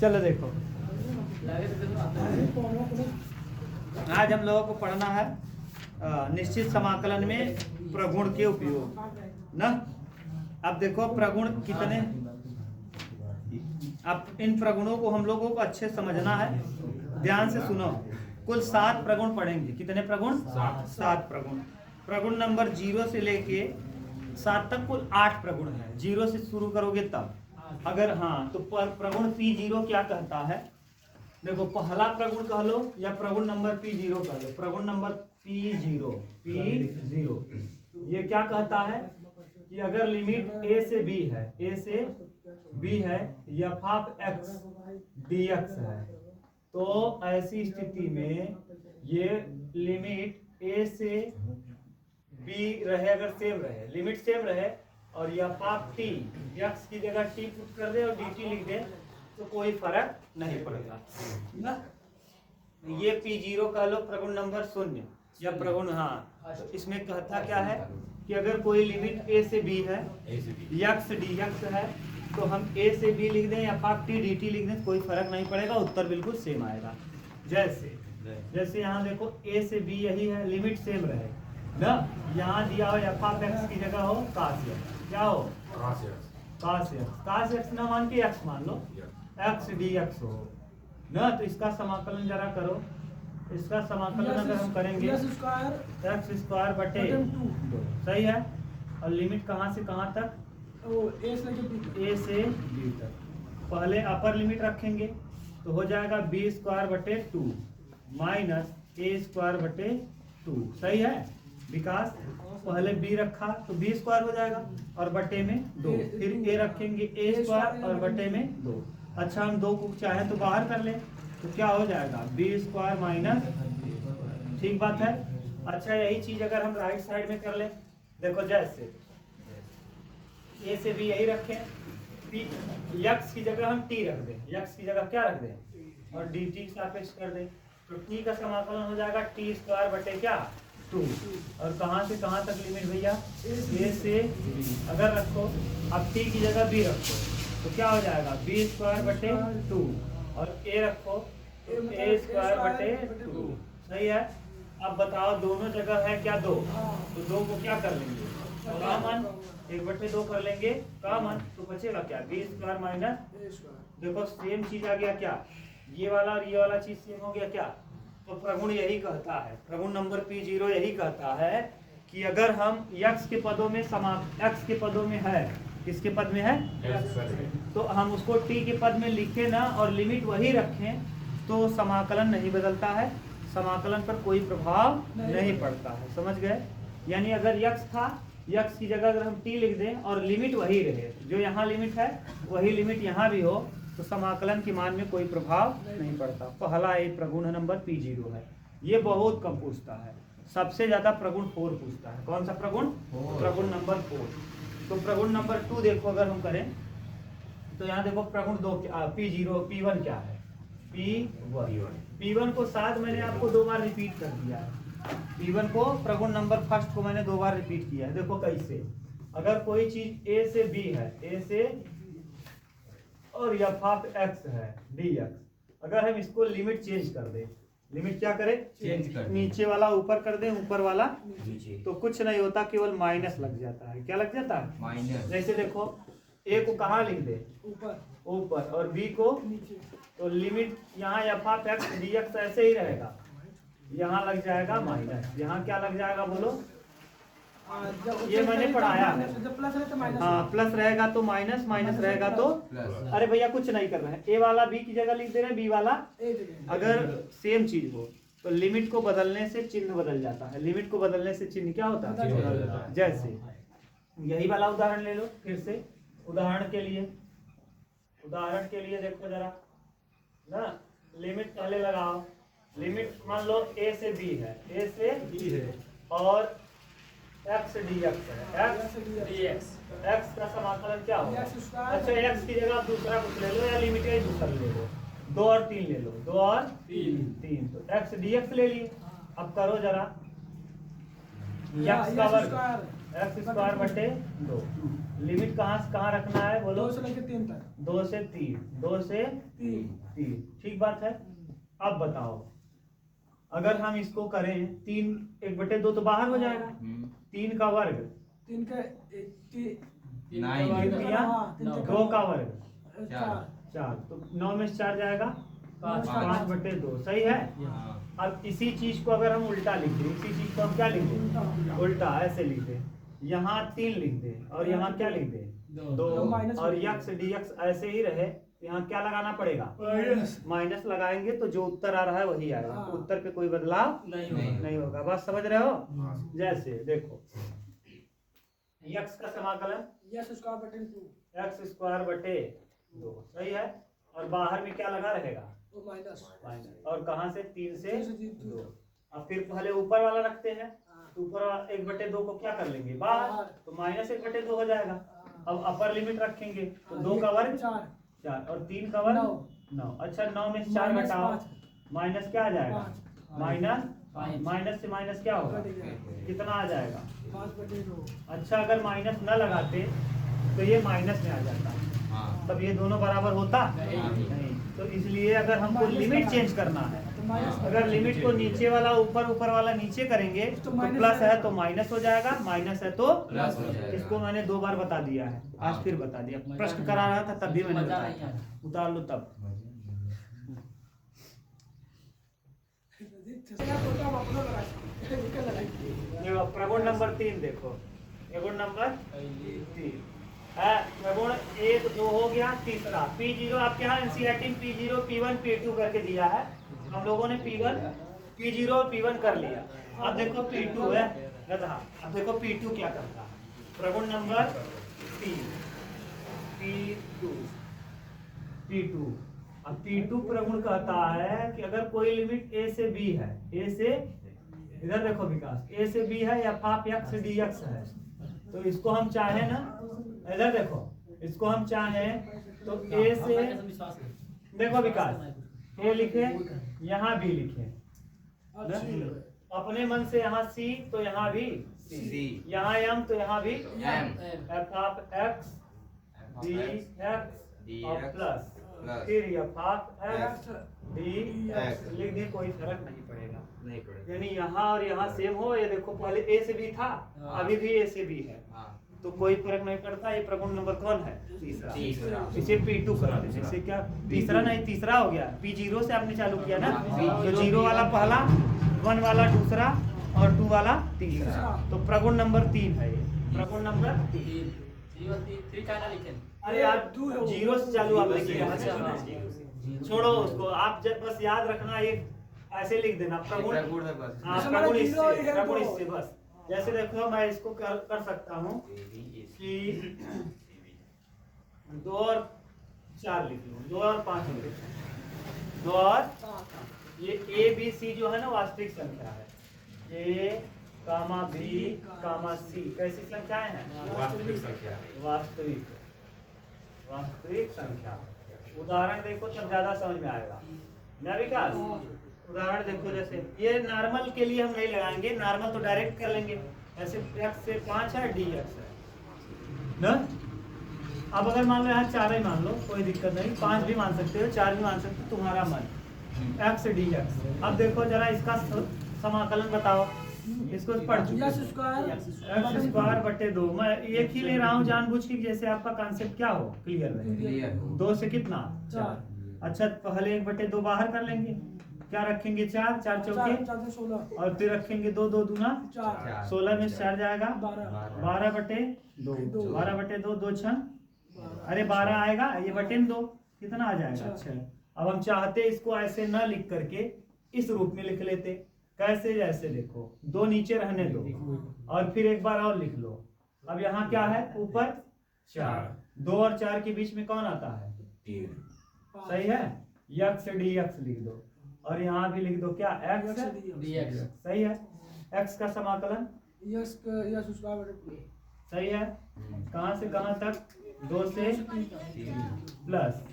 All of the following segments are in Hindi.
चलो देखो, आज हम लोगों को पढ़ना है निश्चित समाकलन में प्रगुण के उपयोग ना। अब देखो प्रगुण कितने, अब इन प्रगुणों को हम लोगों को अच्छे समझना है, ध्यान से सुनो। कुल 7 प्रगुण पढ़ेंगे। कितने प्रगुण? 7 प्रगुण। प्रगुण नंबर 0 से लेके 7 तक कुल 8 प्रगुण है। 0 से शुरू करोगे तब अगर हाँ तो प्रगुण P0 क्या कहता है? देखो पहला प्रगुण कह लो या प्रगुण नंबर P0 कह लो। प्रगुण नंबर P0 ये क्या कहता है कि अगर लिमिट a से b है, a से b है या f(x) dx है, तो ऐसी स्थिति में ये लिमिट a से b रहे, अगर सेम रहे, लिमिट सेम रहे और या f(t) x की जगह t पुट कर दे और dt लिख दे तो कोई फर्क नहीं पड़ेगा ना। ये P0 कह लो प्रगुण नंबर 0 या प्रगुण हाँ। तो इसमें कहता क्या है कि अगर कोई लिमिट a से b है, x dx है, तो हम a से b लिख दें या f(t) dt लिख दें, कोई फर्क नहीं पड़ेगा, उत्तर बिल्कुल सेम आएगा। जैसे यहाँ देखो a से b यही है, लिमिट सेम रहे ना। यहाँ दिया हो f(x) की जगह हो cos x, क्या हो cos x ना मान के x मान लो, x dx हो ना। तो इसका समाकलन जरा करो। इसका समाकलन अगर हम करेंगे x स्क्वायर बटे 2, सही है। और लिमिट कहाँ से कहाँ तक? a से b तक। पहले अपर लिमिट रखेंगे तो हो जाएगा b स्क्वायर बटे 2 माइनस a स्क्वायर बटे 2, सही है। विकास पहले b रखा तो b स्क्वायर हो जाएगा और बटे में 2, फिर a रखेंगे a स्क्वायर और बटे में 2। अच्छा हम 2 को चाहे तो बाहर कर ले तो क्या हो जाएगा b स्क्वायर माइनस, ठीक बात है। अच्छा यही चीज अगर हम राइट साइड में कर ले, देखो जैसे a से b यही रखें, x की जगह हम t रख दें, x की जगह क्या रख दें और dt सापेक्ष कर दें, तो t का समाकलन हो जाएगा t स्क्वायर बटे क्या 2। और कहाँ से कहाँ तक लिमिट भैया? a से अगर रखो, अब t की जगह b रखो तो क्या हो जाएगा b स्क्वायर बटे 2 और a रखो तो a स्क्वायर बटे 2, सही है। अब बताओ दोनों जगह है क्या 2, तो 2 को क्या कर लेंगे कॉमन, 1/2 कर लेंगे कॉमन, तो बचेगा क्या b स्क्वायर माइनस। देखो सेम चीज आ गया क्या, ये वाला और ये वाला चीज सेम हो गया क्या। तो प्रगुण यही कहता है, प्रगुण नंबर P0 यही कहता है कि अगर हम x के पदों में x के पदों में है, किसके पद में है तो हम उसको t के पद में लिखें ना और लिमिट वही रखें तो समाकलन नहीं बदलता है, समाकलन पर कोई प्रभाव नहीं पड़ता है, समझ गए। यानी अगर x था, x की जगह अगर हम t लिख दें और लिमिट वही रहे, जो यहाँ लिमिट है वही लिमिट यहाँ भी हो, तो समाकलन के मान में कोई प्रभाव नहीं पड़ता। पहला एक प्रगुण नंबर P0 है, ये बहुत कम पूछता है, सबसे ज्यादा प्रगुण 4 पूछता है। कौन सा प्रगुण? प्रगुण नंबर 4। तो प्रगुण नंबर 2 देखो अगर हम करें तो यहाँ देखो प्रगुण 2 P1 क्या है, P1 को साथ मैंने आपको 2 बार रिपीट कर दिया है। P1 को प्रगुण नंबर 1 को मैंने 2 बार रिपीट किया है। देखो कैसे, अगर कोई चीज a से b है, a से और या f(x) है dx, अगर हम इसको लिमिट चेंज कर दें, लिमिट क्या करें चेंज कर, नीचे वाला ऊपर कर दें, ऊपर वाला नीचे, तो कुछ नहीं होता, केवल माइनस लग जाता है। क्या लग जाता है? माइनस। जैसे देखो a को कहाँ लिख दे ऊपर और b को नीचे, तो लिमिट यहाँ f(x) dx ऐसे ही रहेगा, यहाँ लग जाएगा माइनस, यहाँ क्या लग जाएगा बोलो, ये मैंने पढ़ाया है। हाँ प्लस रहेगा तो माइनस, माइनस रहेगा तो प्लस। अरे भैया कुछ नहीं कर रहे हैं, ए वाला बी की जगह लिख दे रहे हैं, बी वाला अगर सेम चीज हो तो लिमिट को बदलने से चिन्ह बदल जाता है, लिमिट को बदलने से चिन्ह क्या होता है। जैसे यही वाला उदाहरण ले लो फिर से, उदाहरण के लिए देखो जरा ना, लिमिट पहले लगाओ, लिमिट मान लो a से b है, a से b है और x dx है, x का समाकलन क्या होगा? अच्छा x की जगह आप दूसरा कुछ ले लो या लिमिट का दूसरा ले लो, 2 और 3 ले लो, 2 और 3, तो x dx ले लिए। अब करो जरा x का वर्ग एक्स स्क्वायर बटे 2। लिमिट कहाँ से कहाँ रखना है बोलो? 2 से लेकर 3 तक। 2 से 3, 2 से 3। ठीक बात है। अब बताओ, अगर हम इसको करें 3 1/2 तो बाहर हो जाएगा। 3 का वर्ग 3 का 2 का वर्ग 4 4, तो 9 में से 4 जाएगा 5/2। सही है। अब इसी चीज को अगर हम उल्टा लिख दें, इसी चीज को हम क्या लिख दें? उल्टा ऐसे लिख दें। यहाँ 3 लिख दें और यहाँ क्या लिख दें? 2। और यक्स dx ऐसे ही रहे, यहाँ क्या लगाना पड़ेगा? माइनस लगाएंगे तो जो उत्तर आ रहा है वही आएगा। उत्तर पे कोई बदलाव नहीं होगा। बात समझ रहे हो? जैसे देखो, यक्स का समाकलन x स्क्वायर बटे 2। एक्स स्क्वायर बटे 2। सही है। और बाहर में क्या लगा रहेगा? माइनस। और कहाँ से? 3 से 2। 2। अब फिर पहले ऊपर वाला रखते हैं, तो ऊपर वाला 1/2 को क्या कर लेंगे? बाहर, तो माइनस 1/2 हो जाएगा। अब अपर लिमिट रखेंगे तो 2 का वर्ग 4 और 3 का वर्ग 9। अच्छा, 9 में से 4 घटाओ, माइनस क्या आ जाएगा? माइनस से माइनस क्या होगा? कितना आ जाएगा? 5/2। अच्छा, अगर माइनस न लगाते तो ये माइनस में आ जाता, तब ये दोनों बराबर होता नहीं। तो इसलिए अगर हमको लिमिट चेंज करना है, अगर लिमिट को नीचे वाला ऊपर, ऊपर वाला नीचे करेंगे तो प्लस है तो माइनस हो जाएगा, माइनस है तो प्लस हो जाएगा। इसको मैंने 2 बार बता दिया है, आज फिर बता दिया। प्रश्न करा रहा था तब भी मैंने बताया, उतार लो तब। प्रगुण नंबर 3 देखो, प्रगुण नंबर 3 प्रगुण 1 2 हो गया। तीसरा P0, आपके यहाँ एनसीईआरटी में P0 P1 P2 करके दिया है, हम लोगों ने P1 P0 और P1 कर लिया। अब देखो P2 है गधा। अब देखो P2 क्या करता है। प्रगुण नंबर 3 P2। अब P2 प्रगुण कहता है कि अगर कोई लिमिट A से B है, A से, इधर देखो विकास, A से B है या फाप x dx है, तो इसको हम चाहें ना, इधर देखो, इसको हम चाहें तो A से, देखो विकास, A लिखे, यहाँ B लिखे, अपने मन से यहाँ C तो यहाँ भी C, यहाँ M तो यहाँ भी M, f of x dx और प्लस फिर f ऑफ x dx लिख दे, कोई फर्क नहीं पड़ेगा। यानी यहाँ और यहाँ सेम हो। ये देखो, पहले A से B था, अभी भी A से B है, तो कोई फर्क नहीं पड़ता। ये प्रगुण नंबर कौन है? तीसरा। इसे P2 करा दें। इसे क्या तीसरा नहीं, तीसरा हो गया। P0 से आपने चालू किया ना, तो 0 वाला पहला, 1 वाला दूसरा और 2 वाला तीसरा, तो प्रगुण नंबर 3 है ये। प्रगुण नंबर 3। अरे यार 0 से चालू आपने किया, छोड़ो उसको, आप जब बस याद रखना, एक ऐसे लिख देना प्रगुण। प्रगुण इससे बस, जैसे देखो मैं इसको कर सकता हूँ कि 2 और 4 लिख लूँ, 2 और 5 लिख लूँ, 2 और ये A B C जो है ना वास्तविक संख्या है। A, B, C कैसी संख्याएं हैं? वास्तविक संख्या। वास्तविक संख्या। उदाहरण देखो तब ज्यादा समझ में आएगा ना विकास। उदाहरण देखो, जैसे ये नॉर्मल के लिए हम नहीं लगाएंगे, नॉर्मल तो डायरेक्ट कर लेंगे। ऐसे x से 5 है, dx है ना। अब अगर मान लो यहाँ 4 ही मान लो, कोई दिक्कत नहीं, 5 भी मान सकते हो, 4 भी मान सकते हो, तुम्हारा मन। x dx। अब देखो जरा इसका समाकलन बताओ, इसको पढ़ चुके। x स्क्वायर बटे 2। मैं एक ही ले रहा हूँ जानबूझ के, जैसे आपका कॉन्सेप्ट क्या हो, क्लियर रहे। 2 से कितना? 4। अच्छा, पहले 1/2 बाहर कर लेंगे, क्या रखेंगे? 4 4 चौके 16 और फिर रखेंगे 2 2 दूना 4, 16 में 4 जाएगा 12/2, 12/2 2 6, अरे 12 आएगा, ये बटे 2 कितना आ जाएगा? 6। अब हम चाहते इसको ऐसे न लिख करके इस रूप में लिख लेते। कैसे? जैसे देखो, 2 नीचे रहने दो और फिर एक बार और लिख लो। अब यहाँ क्या है? ऊपर 4, 2 और 4 के बीच में कौन आता है? 3। सही है। x dx लिख दो और यहाँ भी लिख दो क्या? x dx। सही है। x का समाकलन सही है। कहाँ से कहाँ तक? 2 से 3 प्लस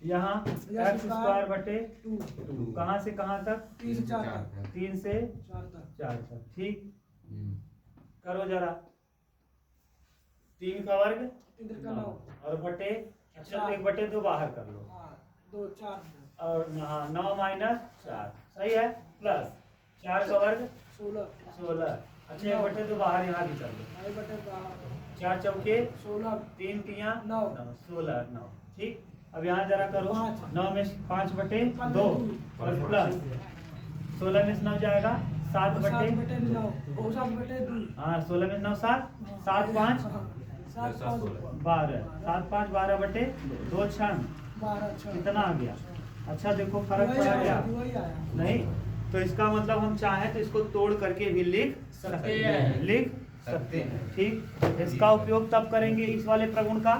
यहाँ x स्क्वायर बटे 2, कहाँ से कहाँ तक? 3 से 4 तक। ठीक, करो जरा। 3 का वर्ग इधर का 9 और बटे, अच्छा 1/2 बाहर कर लो, 2 4 और 9 माइनस 4 सही है, प्लस 4 का वर्ग 16, अच्छा 1/2 बाहर यहाँ भी कर लो, 4 चौके 16 3 तिया 9 16 9, ठीक। अब यहाँ जरा करो, 9 में 5/2 और प्लस 16 में 9 जाएगा 7/9, हाँ 16 में 9 7, 7 5 12, 7 5 12/2, 2 6 कितना आ गया, अच्छा देखो फर्क पड़ा क्या, नहीं तो इसका मतलब हम चाहें तो इसको तोड़ करके भी लिख सकते हैं, ठीक। इसका उपयोग तब करेंगे इस वाले प्रगुण का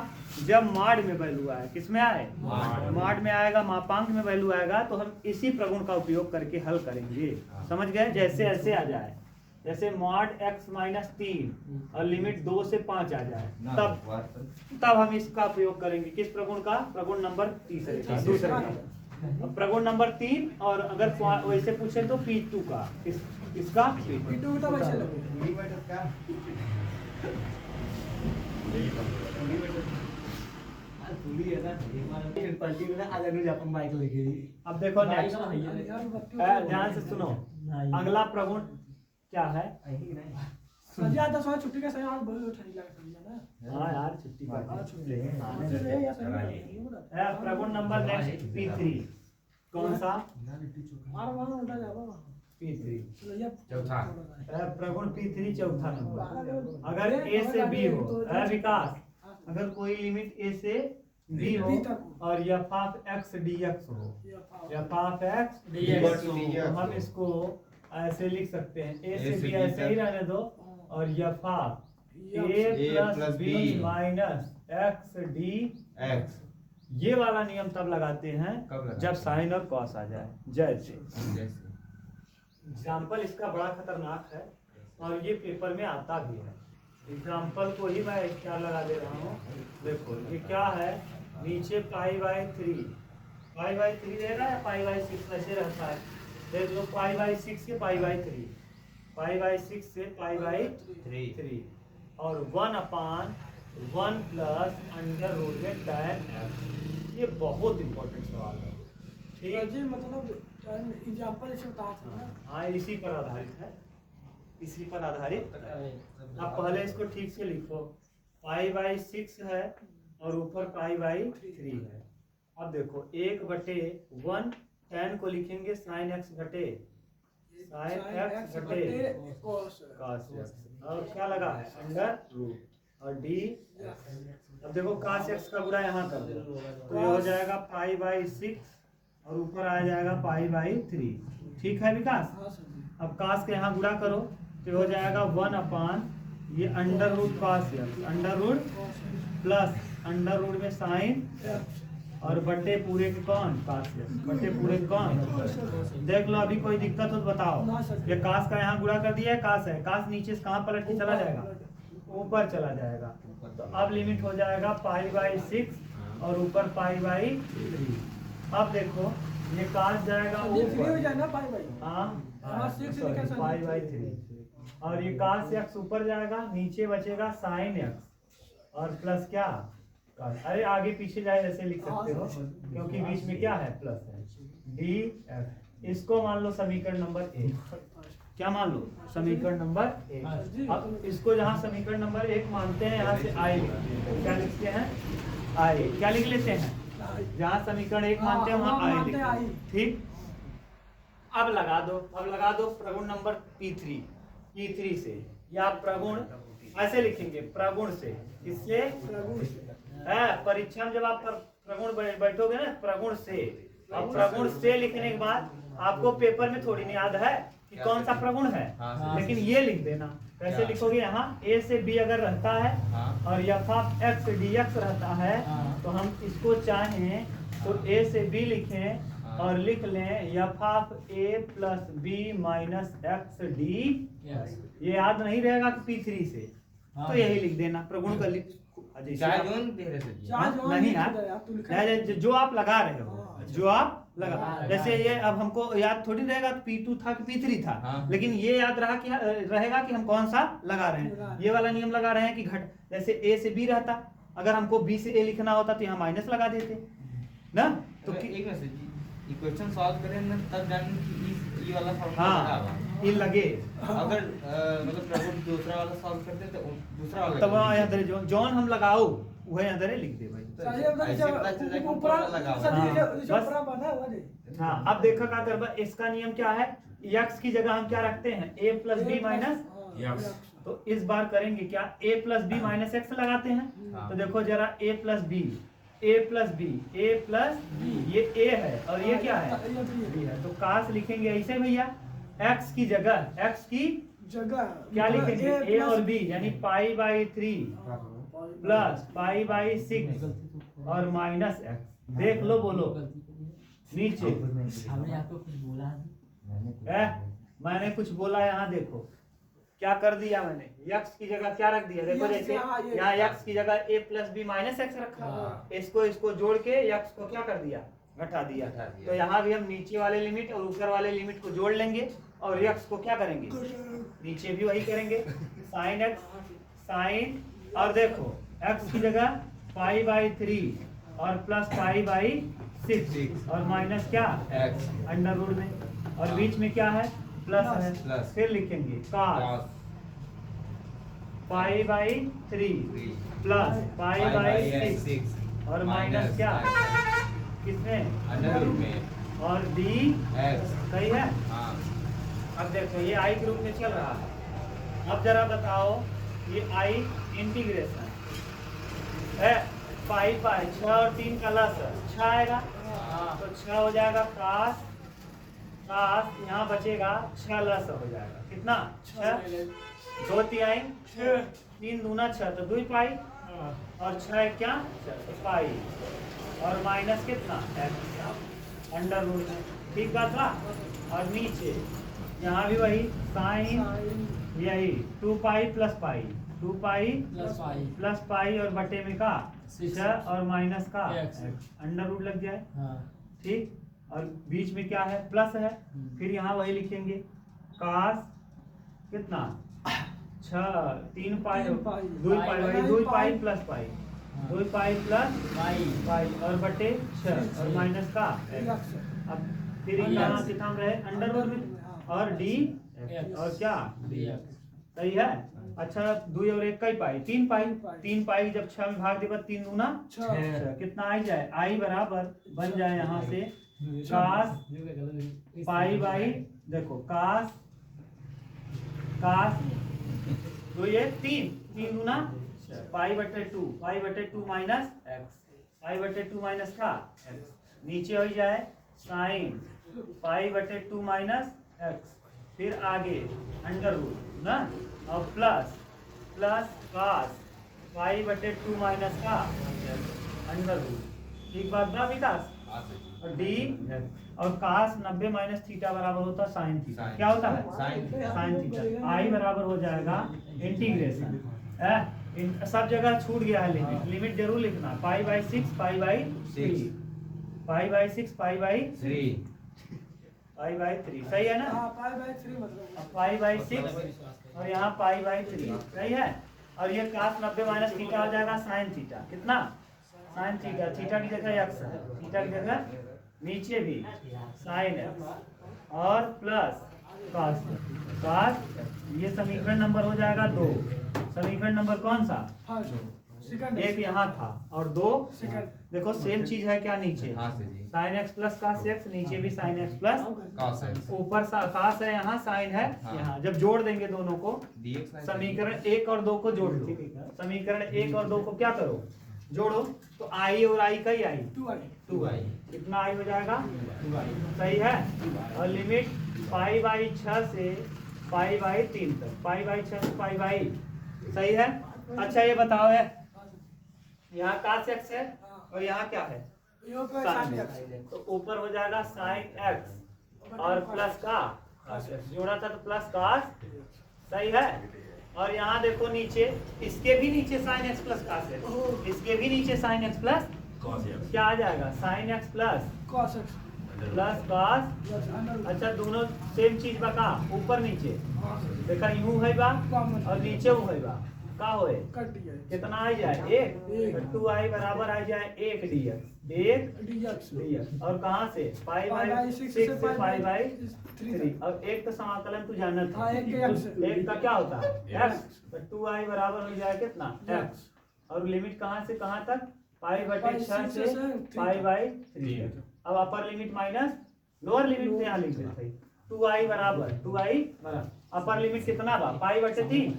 जब माड में वैल्यू आए, किसमें आए, माड में आएगा, मापांक में वैल्यू आएगा तो हम इसी प्रगुण का उपयोग करके हल करेंगे, समझ गए। जैसे ऐसे आ जाए, जैसे मॉड x माइनस 3 और लिमिट 2 से 5 आ जाए, तब हम इसका उपयोग करेंगे, किस प्रगुण का, प्रगुण नंबर तीसरे का, दूसरे का। अब प्रगुण नंबर 3 और अगर वैसे पूछे तो P2 का, इसका P2 तो वैसे लगे अब देखो नेक्स्ट, ध्यान से सुनो, अगला प्रगुण क्या है, छुट्टी का सही आज बहुत ठंडी लग रही है ना। हाँ यार छुट्टी प्रगुण नंबर नेक्स्ट P3, कौन सा, P3 चौथा, प्रगुण P3 चौथा नंबर। अगर A से B हो, विकास, अगर कोई लिमिट A से B हो और f ऑफ x dx हो, f ऑफ x dx हो, तो हम इसको ऐसे लिख सकते हैं, A से B ऐसे ही रहने दो और f of A plus B minus x dx, ये वाला नियम तब लगाते हैं जब साइन और कॉस आ जाए। जैसे एग्जाम्पल इसका बड़ा खतरनाक है और ये पेपर में आता भी है, एग्जाम्पल को ही मैं क्या लगा दे रहा हूँ, देखो ये क्या है, नीचे π/3 रहेगा या π/6 वैसे रहता है, देख लो π/6 से π/3, π/6 से π/3 और 1/1 प्लस अंडर रूट में tan f, ये बहुत इंपॉर्टेंट सवाल है, ठीक है जी, मतलब एग्जांपल इसे बता सकते हैं। हाँ इसी पर आधारित है, इसी पर आधारित। अब पहले इसको ठीक से लिखो, π/6 है और ऊपर π/3 है। अब देखो 1/1 tan को लिखेंगे sin x घटे cos x, और क्या लगा है अंडर रूट और d। अब देखो cos x का गुणा यहाँ कर दो तो ये हो जाएगा π/6 और ऊपर आ जाएगा π/3, ठीक है विकास। अब cos के यहाँ गुणा करो तो हो जाएगा 1/, ये under root cos x, under root plus under root में साइन और बटे पूरे के कौन, cos x, बटे पूरे के कौन। देख लो अभी कोई दिक्कत हो तो बताओ, ये cos का यहाँ गुणा कर दिया है, cos है, cos नीचे से कहाँ पलट के चला जाएगा, ऊपर चला जाएगा, तो अब लिमिट हो जाएगा π/6 और ऊपर π/3। अब देखो ये cos जाएगा ऊपर, हाँ π/3 और ये cos x ऊपर जाएगा, नीचे बचेगा sin x और प्लस क्या, अरे आगे पीछे जाए ऐसे लिख सकते हो क्योंकि बीच में क्या है, प्लस है df। इसको मान लो समीकरण नंबर 1, क्या मान लो, समीकरण नंबर 1। अब इसको जहाँ समीकरण नंबर 1 मानते हैं यहाँ से i लिखते हैं, क्या लिखते हैं i, क्या लिख लेते हैं, जहाँ समीकरण 1 मानते हैं वहाँ i लिखते हैं, ठीक। अब लगा दो प्रगुण नंबर P3 से, या प्रगुण ऐसे लिखेंगे, प्रगुण से, इससे परीक्षा में जब आप प्रगुण बैठोगे ना, प्रगुण से, अब प्रगुण से लिखने के बाद आपको पेपर में थोड़ी नहीं याद है कि कौन सा प्रगुण है, लेकिन ये लिख देना। कैसे लिखोगे, यहाँ a से b अगर रहता है और f ऑफ x dx रहता है तो हम इसको चाहें तो a से b लिखें और लिख लें f of a plus b minus x d। ये याद नहीं रहेगा कि P3 से, तो यही लिख देना प्रगुण का लिख, नहीं यार जो आप लगा रहे हो, जो आप लगा। जैसे ये अब हमको याद थोड़ी रहेगा P2 था कि P3 था, लेकिन ये याद रहेगा कि हम कौन सा लगा रहे हैं। ये वाला नियम लगा रहे हैं कि घट, जैसे A से B रहता, अगर हमको B से A लिखना होता तो यहाँ माइनस लगा देते ना। तो एक मैसेज इक्वेशन सॉल्व करें ना तब जान कि ये वाला फॉर्मूला हाँ ये लगे। अगर मतलब प्रॉब्लम दूसरा वाला सॉल्व करते तो दूसरा वाला तब यहाँ दरे जॉन हम लगाओ वह यहाँ दरे लिख दे भाई। हाँ अब देखा क्या करबा, इसका नियम क्या है, x की जगह हम क्या रखते हैं a प्लस बी माइनस, तो इस बार करेंगे क्या a plus B minus X लगाते हैं। तो देखो जरा a प्लस बी ये a है और ये क्या है b है, तो काश लिखेंगे ऐसे भैया, x की जगह क्या लिखेंगे a और b, यानी π/3 प्लस π/6 और माइनस x। देख लो बोलो नीचे हमने आपको कुछ बोला मैंने कुछ बोला, यहाँ देखो क्या कर दिया मैंने, x की जगह क्या रख दिया, देखो जैसे यहाँ x की जगह a plus B minus X रखा, इसको जोड़ के x को क्या कर दिया, घटा दिया। तो यहाँ भी हम नीचे वाले लिमिट और ऊपर वाले लिमिट को जोड़ लेंगे और x को क्या करेंगे, नीचे भी वही करेंगे साइन x साइन, और देखो x की जगह π/3 और प्लस π/6 और माइनस क्या x अंडर रूट में, और बीच में क्या है प्लस है, फिर लिखेंगे cos π/3 प्लस π/6 और माइनस क्या किसमें अंडर रूट में और d x। सही है। हाँ अब देखो ये i ग्रुप में चल रहा है। अब जरा बताओ ये i इंटीग्रेशन है, पाई 6 और 3 का लस 6 आएगा, तो 6 हो जाएगा cos यहाँ बचेगा 6 लस हो जाएगा, कितना 6 2 3 3 दूना 6 तो 2 पाई और 6 क्या पाई और माइनस कितना अंडर रूट, ठीक बात था। और नीचे यहाँ भी वही साइन, यही 2 pi plus pi 2 pi plus pi और बटे में का 6 और माइनस का अंडर रूट लग जाए, ठीक। और बीच में क्या है प्लस है, फिर यहाँ वही लिखेंगे cos कितना 6 3 पाई 2 pi plus pi 2 pi plus pi और बटे 6 और माइनस का। अब फिर यहाँ कितना रहे अंडर रूट में और d और क्या सही है। अच्छा 2 और 1 का ही पाई 3 पाई जब 6 में भाग देगा 3 दूना 6 कितना आ जाए, i बराबर बन जाए यहाँ से cos π/, देखो cos तो ये 3 दूना π/2 माइनस π/2 माइनस का नीचे हो जाए साइन π/2 माइनस x, फिर आगे अंडर रूट ना और प्लस cos π/2 माइनस का अंडर रूट, ठीक बात बा विकास। और d और cos 90 माइनस थीटा बराबर होता है साइन थीटा, क्या होता है साइन थीटा। i बराबर हो जाएगा इंटीग्रेशन, सब जगह छूट गया है लिमिट जरूर लिखना π/6 π/3 सही है ना, π/6 और यहाँ π/3 सही है। और ये cos 90 माइनस थीटा हो जाएगा साइन थीटा, कितना साइन थीटा, थीटा की जगह x है, थीटा की जगह नीचे भी साइन x और प्लस cos ये समीकरण नंबर हो जाएगा 2। समीकरण नंबर कौन सा, एक यहाँ था और 2 देखो सेम चीज है क्या, नीचे sine x plus cos x, नीचे भी sine x plus cos x, ऊपर cos है यहाँ साइन है यहाँ, जब जोड़ देंगे दोनों को समीकरण 1 और 2 को जोड़ लो, समीकरण 1 और 2 को क्या करो जोड़ो, तो i और i का ही आई 2i कितना i हो जाएगा 2i, सही है। और लिमिट π/6 से π/3 तक, π/6 से π/, सही है। अच्छा ये बताओ है यहाँ cos x है और यहाँ क्या है sin x, तो ऊपर हो जाएगा sin x और प्लस का जोड़ा था तो प्लस cos, सही है। और यहाँ देखो नीचे इसके भी नीचे sin x plus cos x, इसके भी नीचे sin x प्लस क्या आ जाएगा sin x plus plus cos. Plus under. अच्छा दोनों सेम चीज बा का ऊपर नीचे देखा यूं है बा और नीचे ऊ है बा का होए कट दिया कितना आ जाए एक 2i बराबर आ जाए 1 dx 1 dx dx और कहाँ से पाई बाई 6 से पाई बाई 3 और एक का समाकलन तू जानना था हाँ, एक के x एक का क्या होता है x तो 2i बराबर हो जाए कितना x और लिमिट कहाँ से कहाँ तक पाई बटे 6 से पाई बाई 3 अब upper limit minus lower limit में यहाँ लिख देते 2i बराबर अपर लिमिट कितना बा पाई बटे 3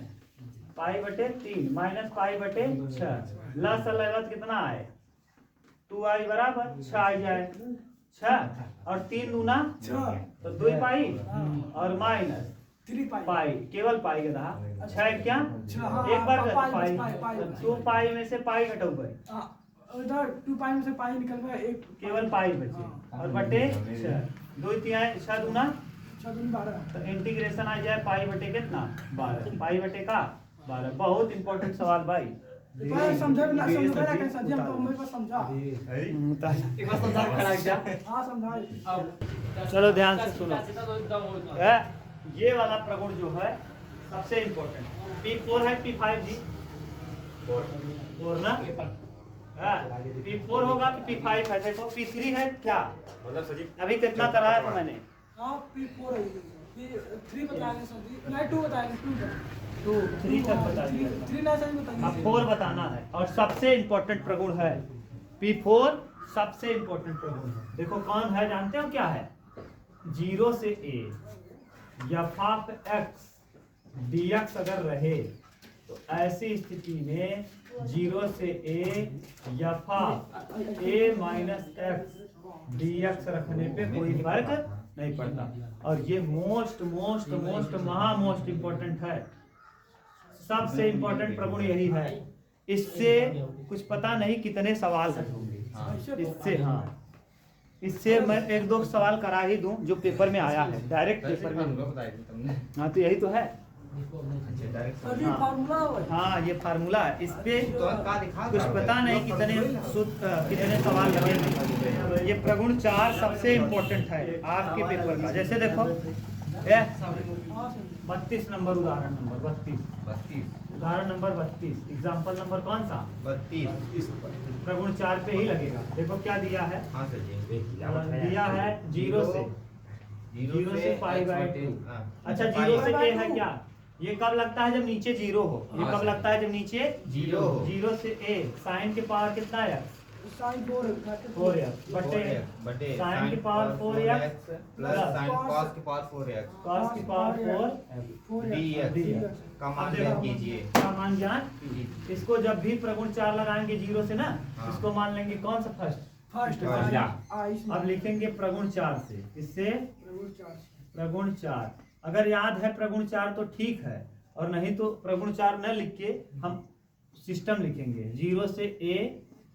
पाई बटे 3 माइनस पाई बटे 6 लस लगत कितना आए 2i बराबर 6 आ जाए 6 और 3 दूना 6 तो 2 पाई और माइनस 3 पाई केवल पाई का रहा 6 क्या एक बार पाई 2 पाई में से पाई घटाओ भाई उधर 2 पाई में से पाई निकल गया एक केवल पाई बचे और बटे 6 2 3 6 दूना 6 दूनी 12 तो इंटीग्रेशन आ जाए पाई बटे कितना 12 पाई बटे का 12 बहुत इंपॉर्टेंट सवाल भाई समझे ना कैसा जी हम तो मेरे को समझा एक बार समझा खड़ा क्या हां समझा चलो ध्यान से सुनो ये वाला प्रगुण जो है सबसे इम्पोर्टेंट P4 है P5 जी 4 ना P4 होगा P5 है देखो P3 है क्या अभी कितना कराया था मैंने हां P4 है P3 बताएंगे सर जी नहीं 2 बताएंगे 2 3 तक बता दिया 3 ना सही बताइए अब 4 बताना है और सबसे इम्पोर्टेंट प्रगुण है P4 सबसे इम्पोर्टेंट प्रगुण है देखो कौन है जानते हो क्या है 0 से a f of x dx अगर रहे तो ऐसी स्थिति में 0 से a f of a minus x dx रखने पे कोई फर्क नहीं पड़ता और ये मोस्ट मोस्ट इम्पोर्टेंट है सबसे इम्पोर्टेंट प्रगुण यही है इससे कुछ पता नहीं कितने सवाल होंगे इससे हाँ इससे मैं 1-2 सवाल करा ही दूं जो पेपर में आया है डायरेक्ट पेपर में हाँ तो यही तो है सर जी फार्मूला है हाँ ये फार्मूला है इस पे कुछ पता नहीं कितने सवाल लगेंगे ये प्रगुण 4 सबसे इम्पोर्टेंट है आपके पेपर का जैसे देखो 32 नंबर उदाहरण नंबर 32 उदाहरण नंबर 32 एग्जाम्पल नंबर कौन सा 32 प्रगुण 4 पे ही लगेगा देखो क्या दिया है दिया है 0 से पाई बाई 2 अच्छा 0 से a है क्या ये कब लगता है जब नीचे 0 हो ये कब लगता है जब नीचे 0 से a साइन के पावर कितना है साइन 4x बटे साइन की power 4x plus sine cos की पावर 4x cos की पावर 4dx का मान ज्ञात कीजिए का मान ज्ञात इसको जब भी प्रगुण 4 लगाएंगे 0 से ना इसको मान लेंगे कौन सा फर्स्ट अब लिखेंगे प्रगुण 4 से इससे प्रगुण 4 अगर याद है प्रगुण 4 तो ठीक है और नहीं तो प्रगुण 4 न लिख के हम सिस्टम लिखेंगे 0 से a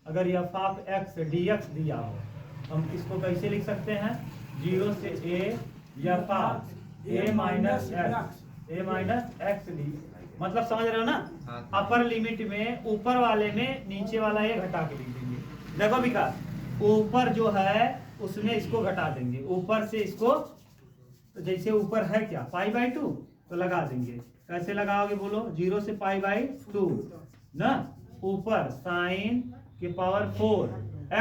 अगर f ऑफ x dx दिया हो हम इसको कैसे लिख सकते हैं 0 से a f of a minus x D मतलब समझ रहे हो ना अपर लिमिट में ऊपर वाले में नीचे वाला ये घटा के लिख देंगे देखो विकास ऊपर जो है उसमें इसको घटा देंगे ऊपर से इसको तो जैसे ऊपर है क्या पाई बाई 2 तो लगा देंगे कैसे लगाओगे बोलो 0 से पाई बाई 2 ना ऊपर साइन के पावर 4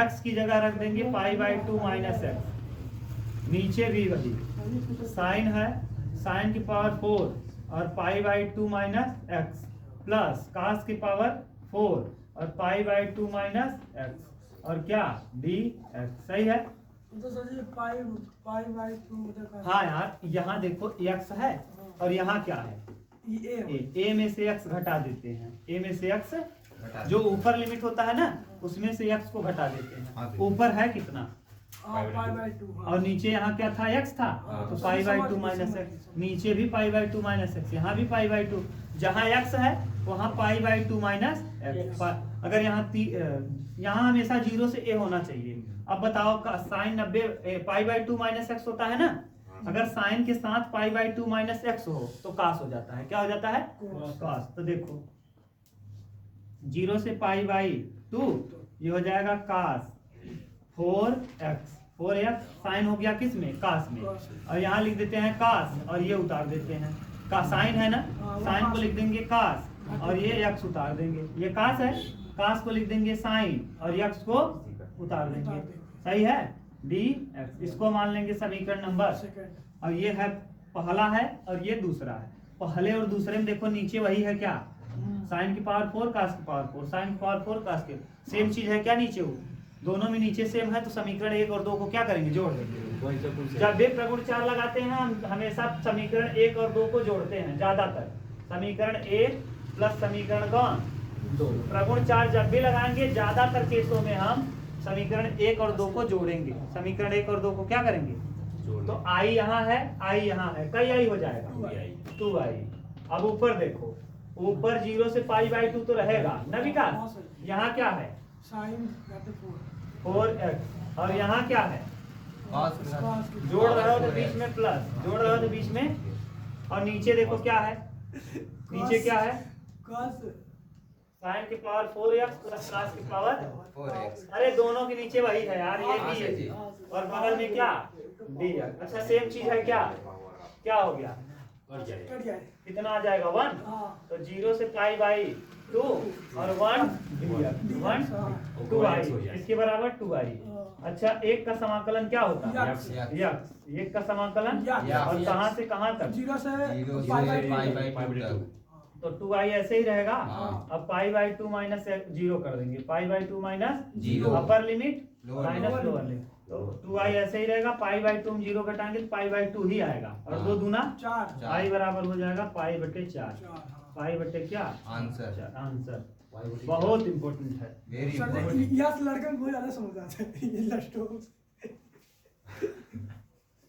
x की जगह रख देंगे पाई बाई 2 माइनस एक्स नीचे भी वही साइन है साइन की पावर 4 और pi by 2 minus X plus cos की पावर 4 और पाई बाई 2 माइनस एक्स और क्या डी एक्स सही है तो सर जी पाई बाई 2 हाँ यार यहाँ देखो x है और यहाँ क्या है a में से x घटा देते हैं a में से x जो ऊपर लिमिट होता है ना उसमें से x को घटा देते हैं ऊपर है कितना और नीचे यहाँ क्या था x था तो पाई बाई 2 माइनस एक्स नीचे भी पाई बाई 2 माइनस एक्स यहाँ भी पाई बाई 2 जहाँ x है वहाँ पाई बाई 2 माइनस एक्स अगर यहाँ हमेशा 0 से a होना चाहिए अब बताओ sine 90 pi by 2 minus X होता है ना अगर साइन के साथ पाई बाई 2 माइनस एक्स हो तो कास हो जाता है क्या हो जाता है कास तो देखो 0 से पाई बाई 2 ये हो जाएगा कास 4x 4x साइन हो गया किस में, कास में, और यहाँ लिख देते हैं कास और ये उतार देते हैं, का साइन है ना, साइन को लिख देंगे कास और ये x उतार देंगे, ये कास है, कास को लिख देंगे साइन और x को उतार देंगे, सही है, dx। इसको मान लेंगे समीकरण नंबर, और ये है पहला है और ये दूसरा है। पहले और दूसरे में देखो नीचे वही है क्या, साइन की पावर 4 कास की पावर 4, साइन की पावर 4 कास के, सेम चीज है क्या नीचे, वो दोनों में नीचे सेम है, तो समीकरण 1 और 2 को क्या करेंगे, जोड़ देंगे। जब भी प्रगुण 4 लगाते हैं हम हमेशा समीकरण 1 और 2 को जोड़ते हैं, ज्यादातर समीकरण 1 प्लस समीकरण कौन 2। प्रगुण 4 जब भी लगाएंगे ज्यादातर केसों में हम समीकरण 1 और 2 को जोड़ेंगे, समीकरण 1 और 2 को क्या करेंगे, तो आई यहाँ है, आई यहाँ है, कई आई हो जाएगा, 2i। अब ऊपर देखो, ऊपर 0 से π/2 तो रहेगा ना विकास, यहाँ क्या है साइन 4x और यहाँ क्या है, जोड़ रहे हो तो बीच में प्लस, जोड़ रहे हो तो बीच में, और नीचे देखो क्या है, नीचे क्या है, साइन की पावर 4x प्लस कास की पावर 4x। अरे दोनों के नीचे वही है यार, ये भी है और बगल में क्या dx। अच्छा सेम चीज है क्या, क्या हो गया, कितना आ जाएगा 1, तो 0 से π/2 और 1 dx, 1 2i, इसके बराबर 2i। अच्छा एक का समाकलन क्या होता है, यक्स, एक का समाकलन, और कहाँ से कहाँ तक, 0 से 0 से π/2 तो 2i ऐसे ही रहेगा। अब π/2 माइनस 0 कर देंगे, π/2 minus 0, upper limit lower minus lower limit, तो 2i ऐसे ही रहेगा, π/2 हम 0 घटाएंगे तो π/2 ही आएगा, और 2 दूना 4 i बराबर हो जाएगा π/4, π/4 क्या आंसर, आंसर। बहुत इंपॉर्टेंट है, वेरी सर इंपॉर्टेंट। यस लड़का को बहुत ज्यादा समझ आता है ये लास्ट